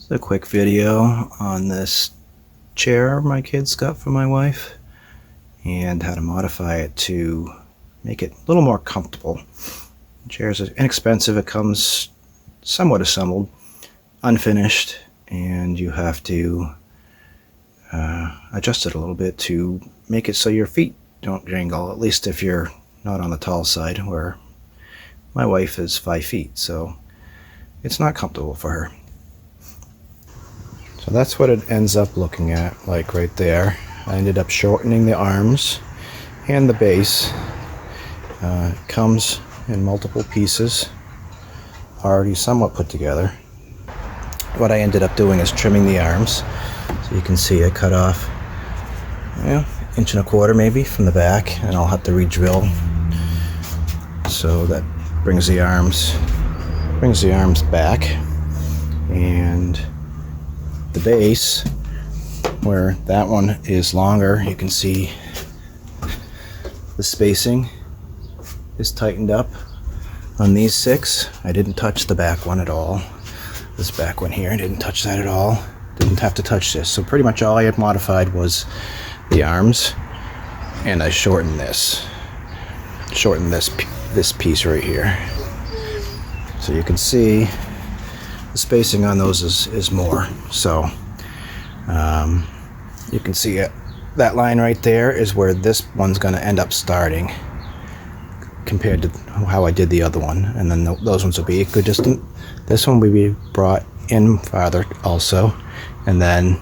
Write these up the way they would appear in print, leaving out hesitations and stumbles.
It's a quick video on this chair my kids got for my wife and how to modify it to make it a little more comfortable. The chair is inexpensive. It comes somewhat assembled, unfinished, and you have to adjust it a little bit to make it so your feet don't jingle, at least if you're not on the tall side, where my wife is 5 feet, so it's not comfortable for her. So that's what it ends up looking at, like right there. I ended up shortening the arms and the base. It comes in multiple pieces, already somewhat put together. What I ended up doing is trimming the arms. So you can see I cut off, inch and a quarter maybe from the back, and I'll have to re-drill. So that brings the arms back, and the base, where that one is longer, you can see the spacing is tightened up on these 6. I didn't touch the back one at all. This back one here, I didn't touch that at all. Didn't have to touch this. So pretty much all I had modified was the arms, and I shortened this piece right here. So you can see the spacing on those is more. So you can see it. That line right there is where this one's going to end up starting compared to how I did the other one, and then those ones will be equidistant. This one will be brought in farther also, and then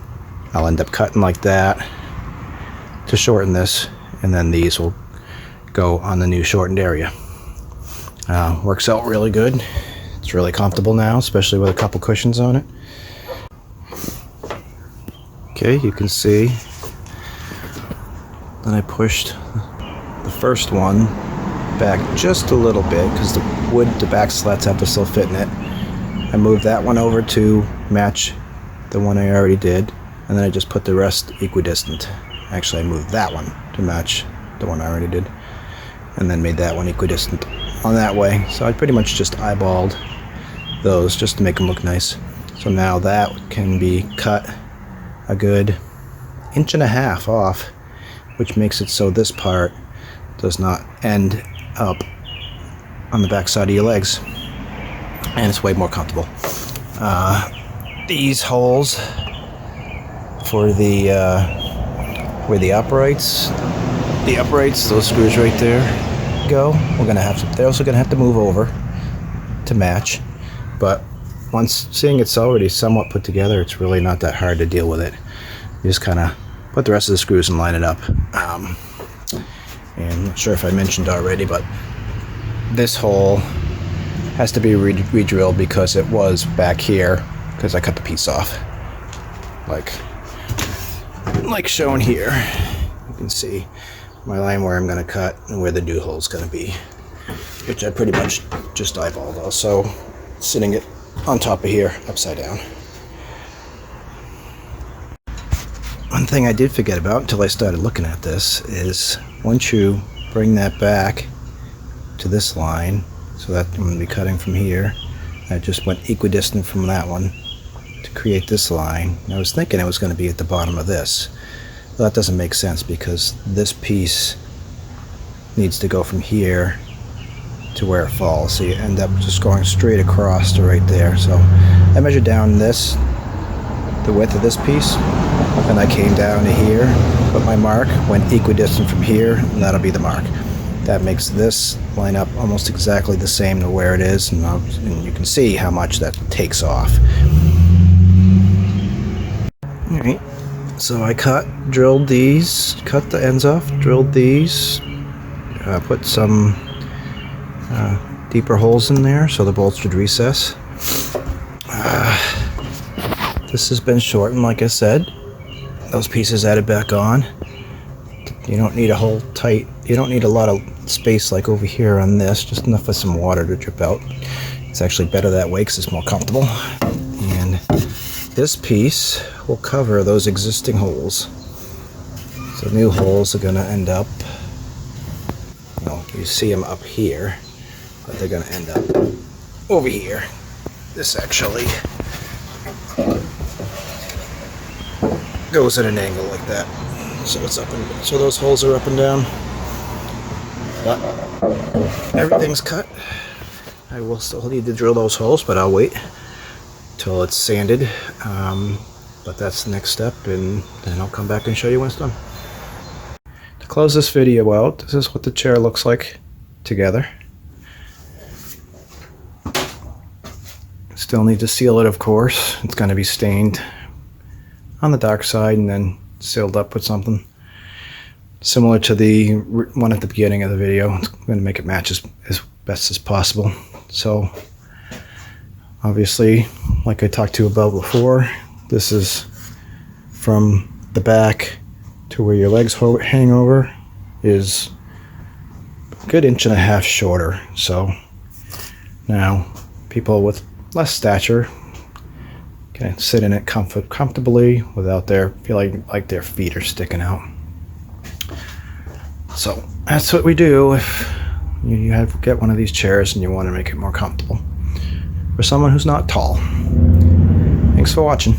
I'll end up cutting like that to shorten this, and then these will go on the new shortened area. Works out really good. It's really comfortable now, especially with a couple cushions on it. Okay, you can see that I pushed the first one back just a little bit because the back slats have to still fit in it. I moved that one over to match the one I already did, and then I just put the rest equidistant. Actually, I moved that one to match the one I already did, and then made that one equidistant on that way. So I pretty much just eyeballed those just to make them look nice. So now that can be cut a good 1.5 inches off, which makes it so this part does not end up on the back side of your legs, and it's way more comfortable. These holes for the where the uprights, those screws right there go, they're also gonna have to move over to match. But once seeing it's already somewhat put together, it's really not that hard to deal with it. You just kind of put the rest of the screws and line it up. And I'm not sure if I mentioned already, but this hole has to be re-drilled because it was back here because I cut the piece off, like shown here. You can see my line where I'm going to cut and where the new hole is going to be, which I pretty much just eyeballed. Also sitting it on top of here upside down. One thing I did forget about until I started looking at this is once you bring that back to this line, so that I'm going to be cutting from here, I just went equidistant from that one to create this line. And I was thinking it was going to be at the bottom of this. Well, that doesn't make sense because this piece needs to go from here to where it falls, so you end up just going straight across to right there. So I measured down the width of this piece, and I came down to here, put my mark, went equidistant from here, and that'll be the mark. That makes this line up almost exactly the same to where it is, and you can see how much that takes off. Alright, so I drilled these, cut the ends off, drilled these, put some deeper holes in there so the bolts should recess. This has been shortened, like I said. Those pieces added back on. You don't need you don't need a lot of space like over here on this, just enough for some water to drip out. It's actually better that way because it's more comfortable. And this piece will cover those existing holes. So new holes are going to end up, you see them up here, but they're going to end up over here. This actually goes at an angle like that. So it's up and so those holes are up and down. But everything's cut. I will still need to drill those holes, but I'll wait till it's sanded. But that's the next step, and then I'll come back and show you when it's done. To close this video out, this is what the chair looks like together. Still need to seal it, of course. It's going to be stained on the dark side and then sealed up with something similar to the one at the beginning of the video. It's going to make it match as best as possible. So obviously, like I talked to you about before, this is from the back to where your legs hang over is a good 1.5 inches shorter. So now people with less stature can sit in it comfortably without feeling like their feet are sticking out. So that's what we do if you get one of these chairs and you want to make it more comfortable for someone who's not tall. Thanks for watching.